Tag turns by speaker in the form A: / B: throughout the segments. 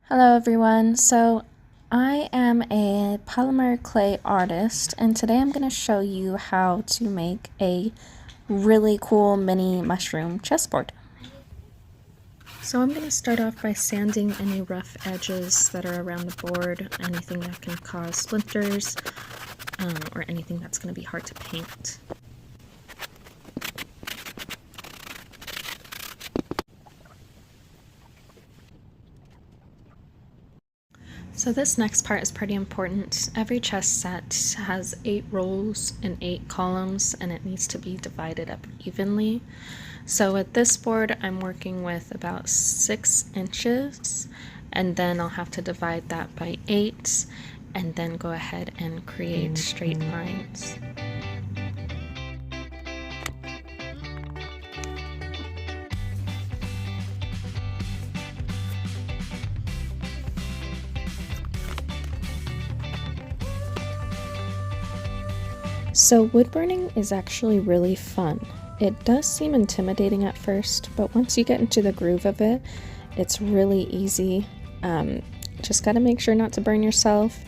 A: Hello everyone. So I am a polymer clay artist and today I'm going to show you how to make a really cool mini mushroom chessboard. So I'm going to start off by sanding any rough edges that are around the board, anything that can cause splinters, or anything that's going to be hard to paint. So this next part is pretty important. Every chess set has 8 rows and 8 columns, and it needs to be divided up evenly. So with this board, I'm working with about 6 inches, and then I'll have to divide that by 8, and then go ahead and create straight lines. So wood burning is actually really fun. It does seem intimidating at first, but once you get into the groove of it, it's really easy. Just gotta make sure not to burn yourself,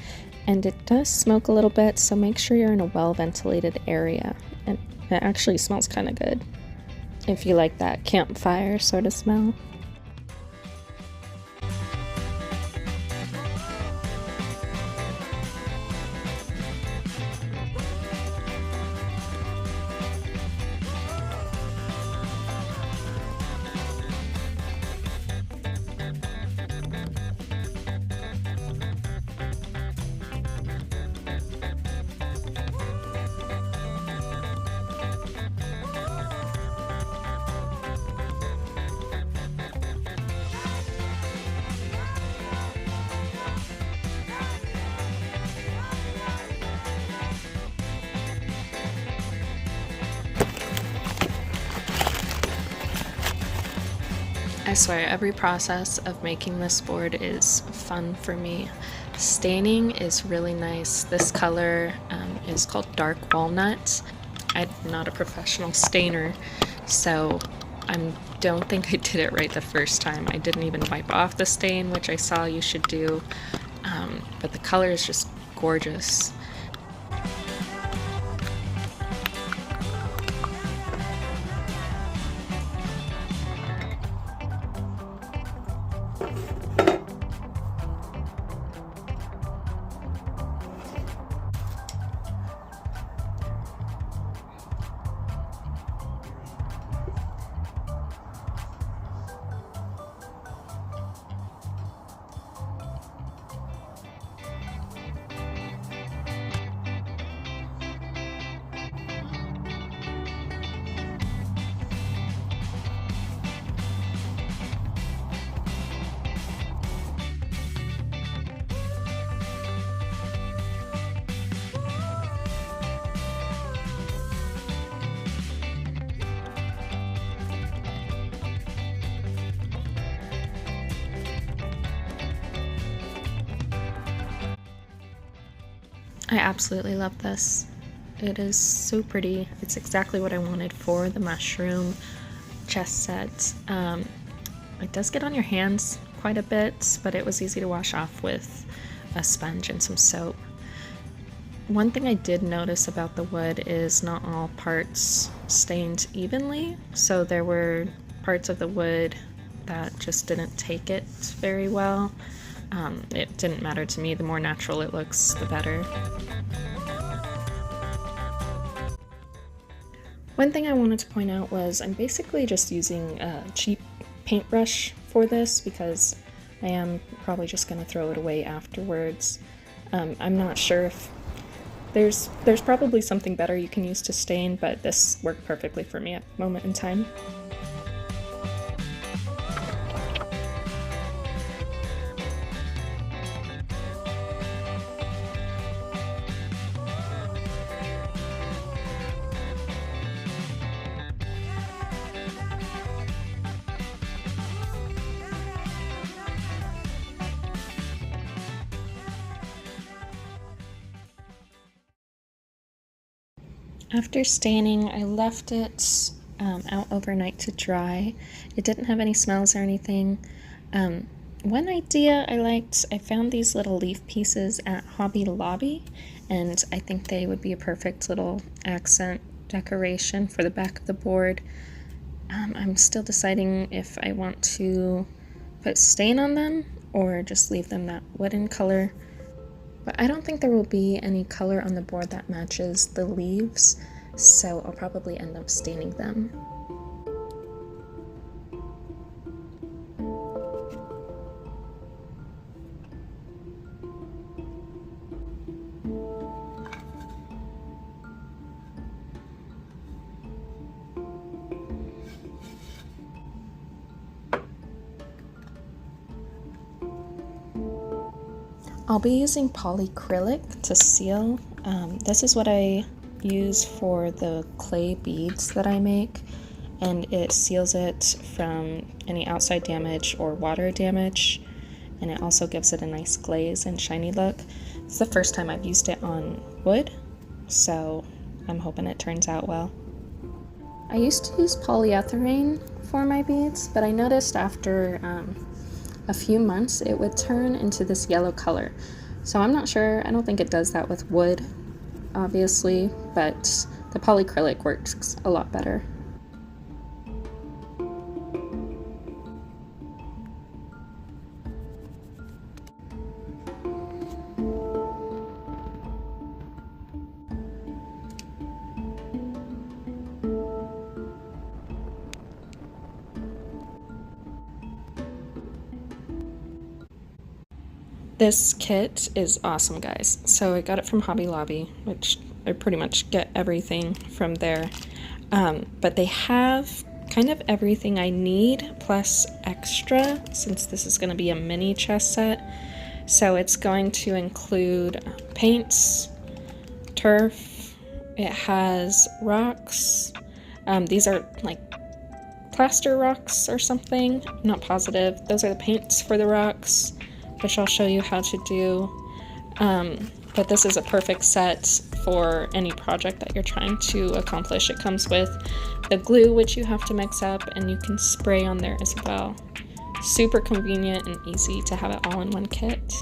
A: and it does smoke a little bit, so make sure you're in a well-ventilated area. And it actually smells kind of good, if you like that campfire sort of smell. I swear, every process of making this board is fun for me. Staining is really nice. This color is called dark walnut. I'm not a professional stainer, so I don't think I did it right the first time. I didn't even wipe off the stain, which I saw you should do, but the color is just gorgeous. I absolutely love this. It is so pretty. It's exactly what I wanted for the mushroom chess set. It does get on your hands quite a bit, but it was easy to wash off with a sponge and some soap. One thing I did notice about the wood is not all parts stained evenly, so there were parts of the wood that just didn't take it very well. It didn't matter to me. The more natural it looks, the better. One thing I wanted to point out was I'm basically just using a cheap paintbrush for this because I am probably just going to throw it away afterwards. I'm not sure if there's probably something better you can use to stain, but this worked perfectly for me at the moment in time. After staining, I left it out overnight to dry. It didn't have any smells or anything. One idea I liked, I found these little leaf pieces at Hobby Lobby, and I think they would be a perfect little accent decoration for the back of the board. I'm still deciding if I want to put stain on them or just leave them that wooden color. But I don't think there will be any color on the board that matches the leaves, so I'll probably end up staining them. I'll be using polyacrylic to seal. This is what I use for the clay beads that I make, and it seals it from any outside damage or water damage, and it also gives it a nice glaze and shiny look. It's the first time I've used it on wood, so I'm hoping it turns out well. I used to use polyethylene for my beads, but I noticed after a few months it would turn into this yellow color. So I'm not sure, I don't think it does that with wood, obviously, but the polyacrylic works a lot better. This kit is awesome, guys. So I got it from Hobby Lobby, which I pretty much get everything from there. But they have kind of everything I need, plus extra, since this is going to be a mini chess set. So it's going to include paints, turf, it has rocks. These are like plaster rocks or something, I'm not positive. Those are the paints for the rocks, which I'll show you how to do. But this is a perfect set for any project that you're trying to accomplish. It comes with the glue, which you have to mix up, and you can spray on there as well. Super convenient and easy to have it all in one kit.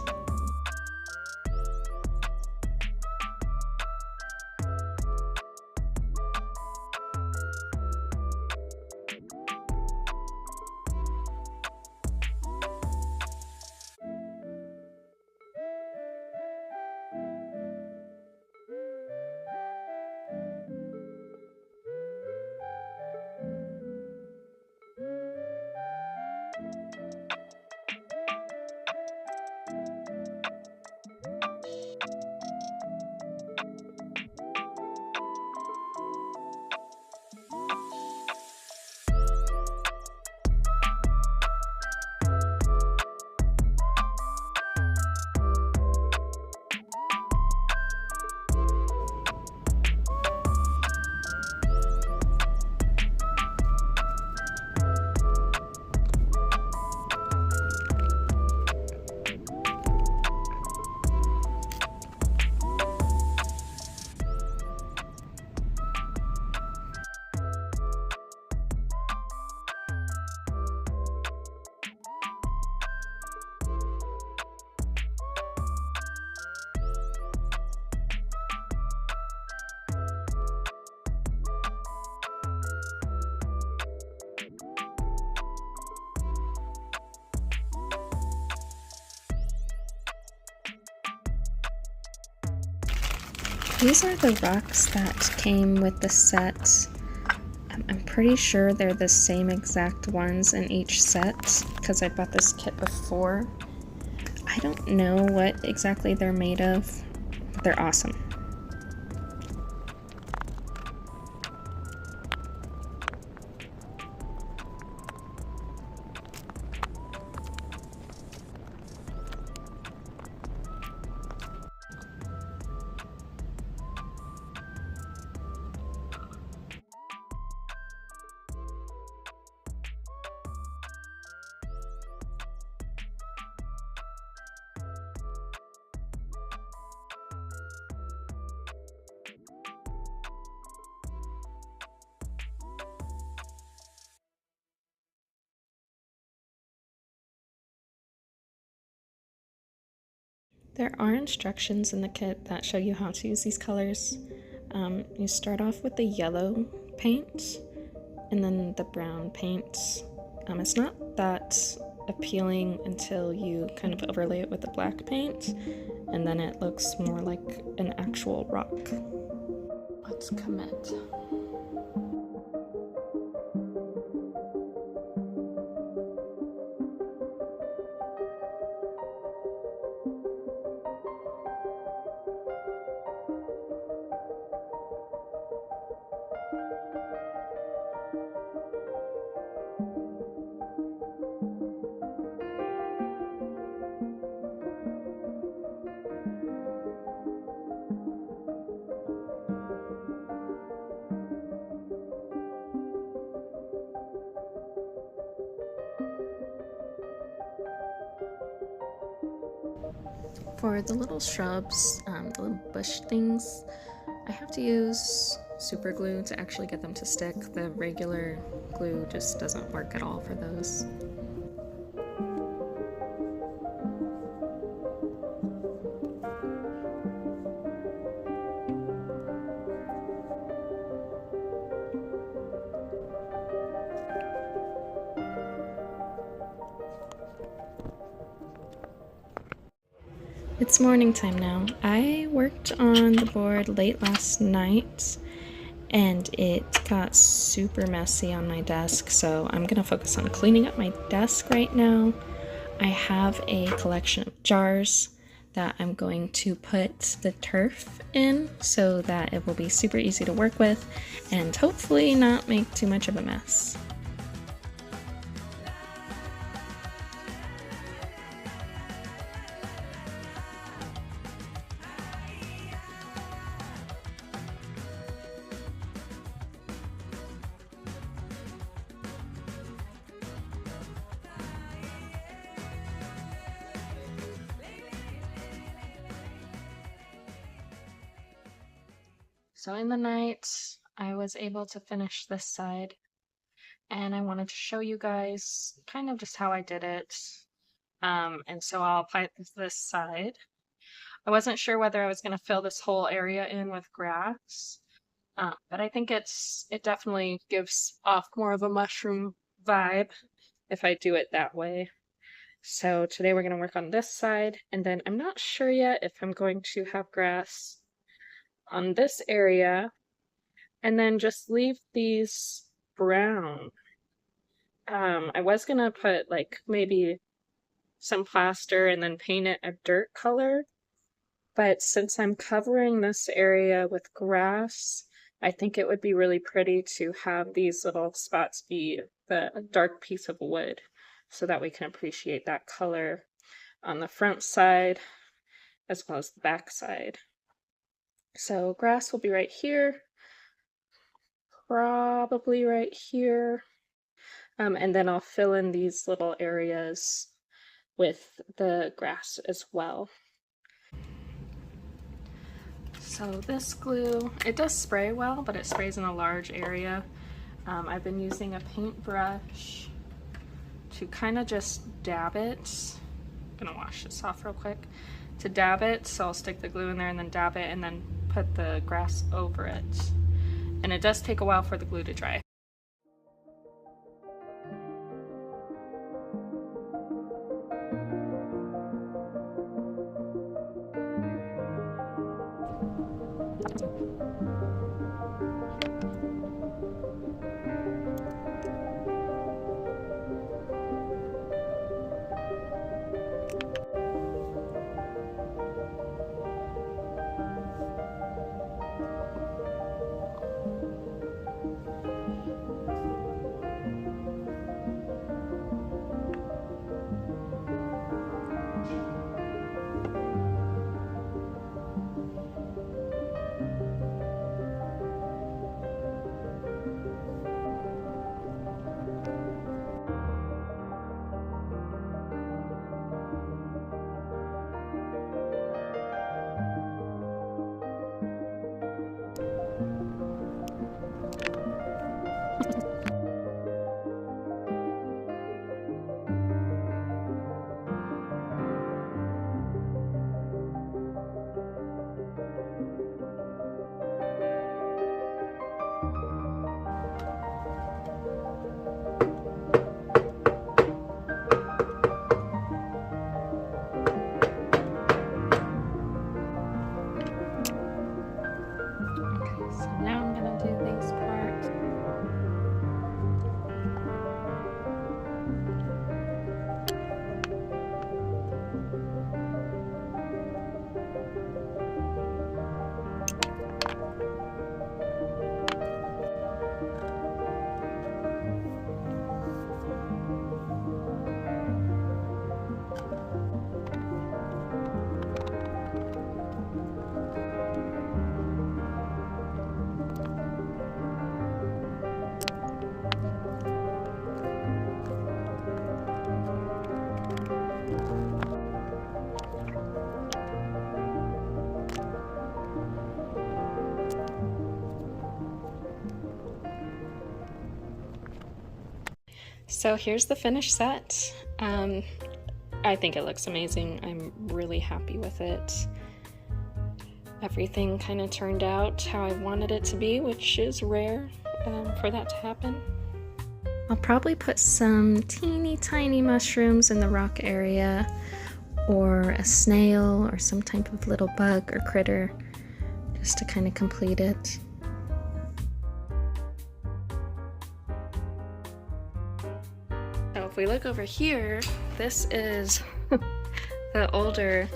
A: These are the rocks that came with the set. I'm pretty sure they're the same exact ones in each set because I bought this kit before. I don't know what exactly they're made of, but they're awesome. There are instructions in the kit that show you how to use these colors. You start off with the yellow paint and then the brown paint. It's not that appealing until you kind of overlay it with the black paint, and then it looks more like an actual rock. Let's commit. For the little shrubs, the little bush things, I have to use super glue to actually get them to stick. The regular glue just doesn't work at all for those. It's morning time now. I worked on the board late last night and it got super messy on my desk, so I'm gonna focus on cleaning up my desk right now. I have a collection of jars that I'm going to put the turf in so that it will be super easy to work with and hopefully not make too much of a mess. So in the night, I was able to finish this side, and I wanted to show you guys kind of just how I did it. And so I'll apply this side. I wasn't sure whether I was going to fill this whole area in with grass, but I think it definitely gives off more of a mushroom vibe if I do it that way. So today we're going to work on this side, and then I'm not sure yet if I'm going to have grass on this area and then just leave these brown. I was gonna put like maybe some plaster and then paint it a dirt color, but since I'm covering this area with grass, I think it would be really pretty to have these little spots be the dark piece of wood so that we can appreciate that color on the front side as well as the back side. So grass will be right here, probably right here. And then I'll fill in these little areas with the grass as well. So this glue, it does spray well, but it sprays in a large area. I've been using a paintbrush to kind of just dab it. I'm gonna wash this off real quick. To dab it, so I'll stick the glue in there and then dab it and then put the grass over it. And it does take a while for the glue to dry. So here's the finished set. I think it looks amazing. I'm really happy with it. Everything kind of turned out how I wanted it to be, which is rare for that to happen. I'll probably put some teeny tiny mushrooms in the rock area, or a snail or some type of little bug or critter, just to kind of complete it. So if we look over here, this is the older,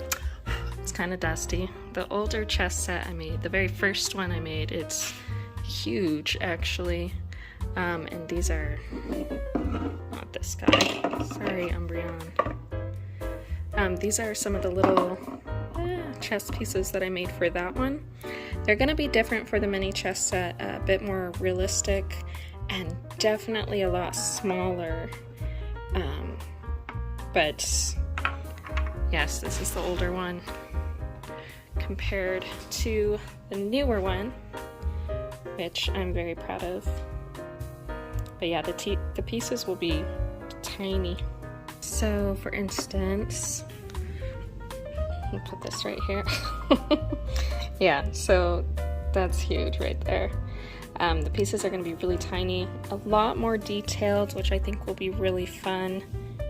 A: it's kind of dusty, the older chess set I made, the very first one I made. It's huge actually, and these are, not this guy, sorry Umbreon. These are some of the little chess pieces that I made for that one. They're going to be different for the mini chess set, a bit more realistic and definitely a lot smaller. But yes, this is the older one compared to the newer one, which I'm very proud of. But yeah, the pieces will be tiny. So for instance, I'll put this right here. Yeah, so that's huge right there. The pieces are going to be really tiny, a lot more detailed, which I think will be really fun.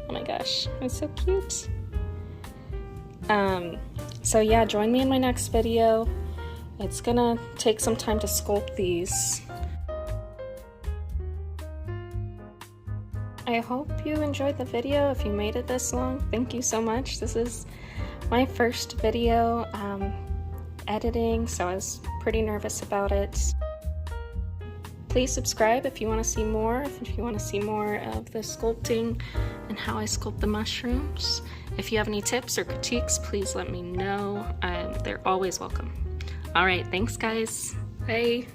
A: Oh my gosh, it's so cute. So yeah, join me in my next video. It's gonna take some time to sculpt these. I hope you enjoyed the video. If you made it this long, thank you so much. This is my first video editing, so I was pretty nervous about it. Please subscribe if you want to see more, if you want to see more of the sculpting and how I sculpt the mushrooms. If you have any tips or critiques, please let me know. They're always welcome. All right, thanks guys. Bye.